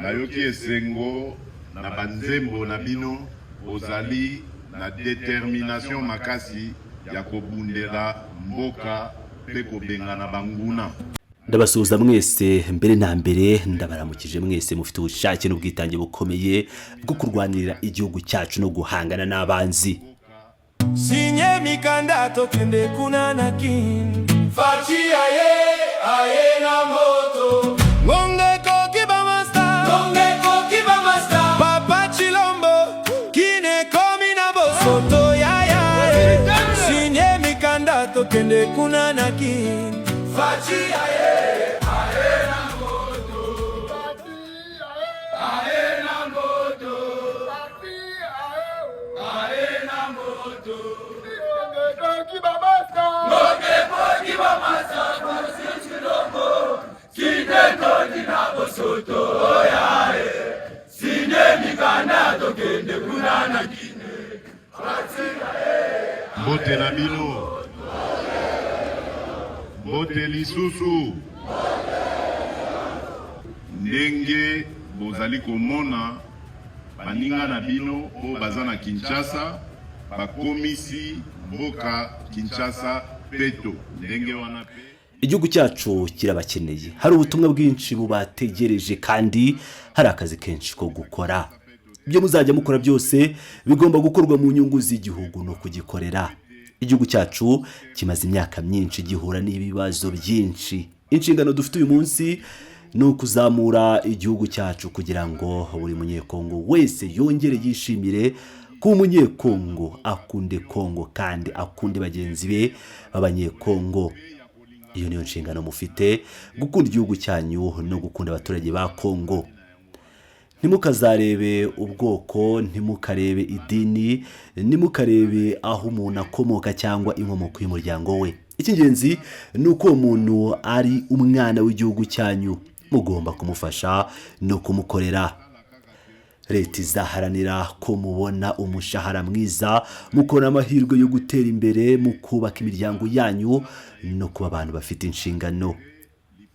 nayoki esengo na banzembo na bino ozali na détermination makasi ya kobundela mboka pe kobengana banguna. Ndabasuhuza mwese mbere na mbere ndabaramukije mwese mufite ubushake n'ubwitange bukomeye bwo kurwanirira igihugu cyacu no guhangana n'abanzi. Sinye mikanda tokende kunana kin Fachi aye na moto Ngonge kokiba master Papa Chilombo Kine komi na bosoto ya Sinye mikanda tokende kunana kin Fachi aye na moto Aye na moto Aye na moto Kiba masa Pasi Chilombo Kine komi na bosoto Sinye mikanda tokende kunana kine Fachi aye Mbote na bino Mbote lisusu ndenge bozali komona baninga na bino o baza na Kinshasa bakomisi mboka Kinshasa peto ndenge wana pe. Igihugu cyacu kirabakeneye, hari ubutumwa bwinshi bubategereje kandi hari akazi kenshi ko gukora. Ibyo muzajya mukora byose bigomba gukorwa mu nyungu z'igihugu no kugikorera. Igihugu cyacu kimaze imyaka myinshi gihura n'ibibazo byinshi. Inshingano dufite uyu munsi ni ukuzamura igihugu cyacu kugira ngo buri munyekongo wese yongere yishimire ko umunyekongo akunde Kongo kandi akunde bagenzi be b'abanyekongo. Iyo niyo nshingano mufite, gukunda igihugu cyanyu no gukunda abaturage ba Kongo. Ntimukazarebe ubwoko, ntimukarebe idini, ntimukarebe aho umuntu akomoka cyangwa inkomoko y'umuryango we. Icy'ingenzi ni uko umuntu ari umwana w'igihugu cyanyu, mugomba kumufasha no kumukorera. Leta izaharanira ko mubona umushahara mwiza, mukora amahirwe yo gutera imbere, mu kubaka imiryango yanyu no kuba abantu bafite inshingano.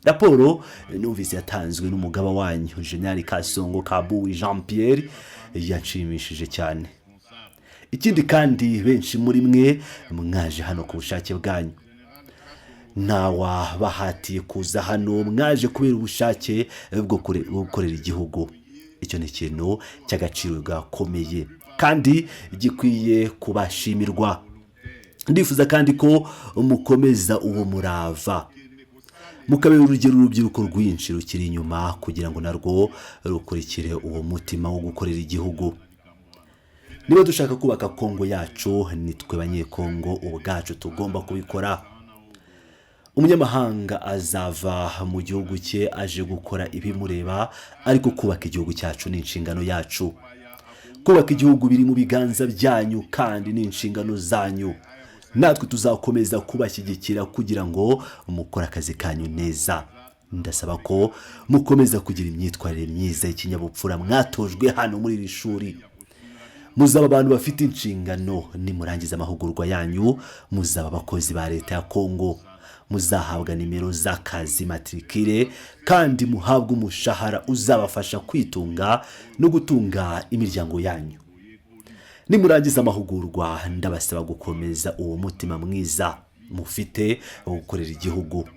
Raporo numvise yatanzwe n'umugaba wanyu General Kasongo Kabuwi Jean Pierre yanshimishije cyane. Ikindi kandi benshi muri mwe mwaje hano ku bushake bwanyu. Nawa bahatiye kuza hano, mwaje kubera ubushake bwo gukorera igihugu. Icyo ni ikintu cy'agaciro gakomeye kandi gikwiye kubashimirwa. Ndifuza kandi ko mukomeza uwo murava, mukabera urugero urubyiruko rwinshi rukiri inyuma kugira ngo narwo rukurikire uwo mutima wo gukorera igihugu. Niba dushaka kubaka Kongo yacu, nitwe banyekongo ubwacu tugomba kubikora. Umunyamahanga azava mu gihugu cye aje gukora ibimureba, ariko kubaka igihugu cyacu ni inshingano yacu. Kubaka igihugu biri mu biganza byanyu kandi ni inshingano zanyu. Natwe tuzakomeza kubashyigikira kugira ngo mukore akazi kanyu neza. Ndasaba ko mukomeza kugira imyitwarire myiza y'ikinyabupfura mwatojwe hano muri iri shuri. Muzaba abantu bafite inshingano, nimurangiza amahugurwa yanyu muzaba abakozi ba leta ya Kongo. Muzahabwa nimero z'akazi matrikire kandi muhabwe umushahara uzabafasha kwitunga no gutunga imiryango yanyu. Nimurangiza amahugurwa ndabasaba gukomeza uwo mutima mwiza mufite wo gukorera igihugu.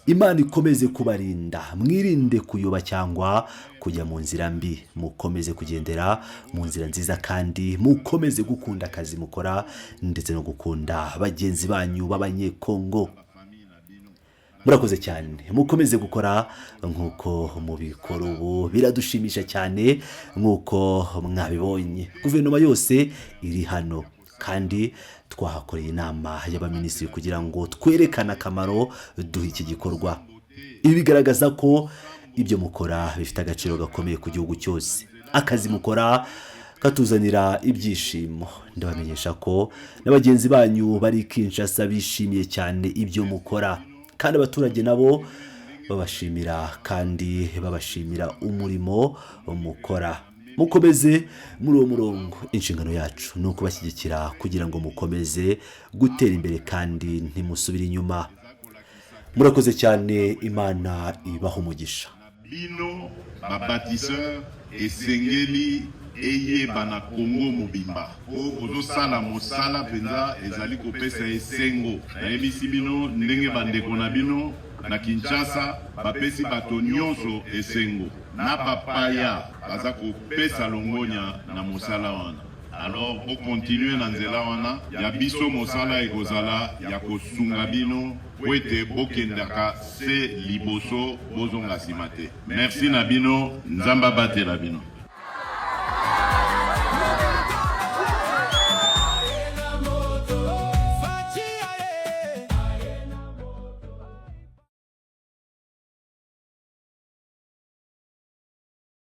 Imana ikomeze kubarinda, mwirinde kuyoba cyangwa kujya mu nzira mbi, mukomeze kugendera mu nzira nziza kandi mukomeze gukunda akazi mukora ndetse no gukunda bagenzi banyu b'abanyekongo. Murakoze cyane, mukomeze gukora nkuko mubikora ubu, biradushimisha cyane nkuko mwabibonye. Guverinoma yose iri hano kandi twahakoreye inama y'abaminisitiri kugira ngo twerekane akamaro duha iki gikorwa. Ibi bigaragaza ko ibyo mukora bifite agaciro gakomeye ku gihugu cyose. Akazi mukora katuzanira ibyishimo. Ndabamenyesha ko n'abagenzi banyu bari Kinshasa bishimiye cyane ibyo mukora, kandi abaturage nabo babashimira kandi babashimira umurimo mukora. Mukomeze muri uwo murongo. Inshingano yacu ni ukubashyigikira kugira ngo mukomeze gutera imbere kandi ntimusubire inyuma. Murakoze cyane, Imana ibaha umugisha. bino babatisseur esengeli eyeba na Congo mobimba o bozosala mosala penza ezali kopesa esengo nayebisi bino ndenge bandeko na bino na Kinshasa bapesi bato nyonso esengo na bapaya baza kopesa longonya na mosala wana. Alors pour continuer na nzela wana ya biso mosala ekozala ya kosunga bino po ete bokendaka se liboso bozonga nsima te. Merci na bino, nzamba batela bino.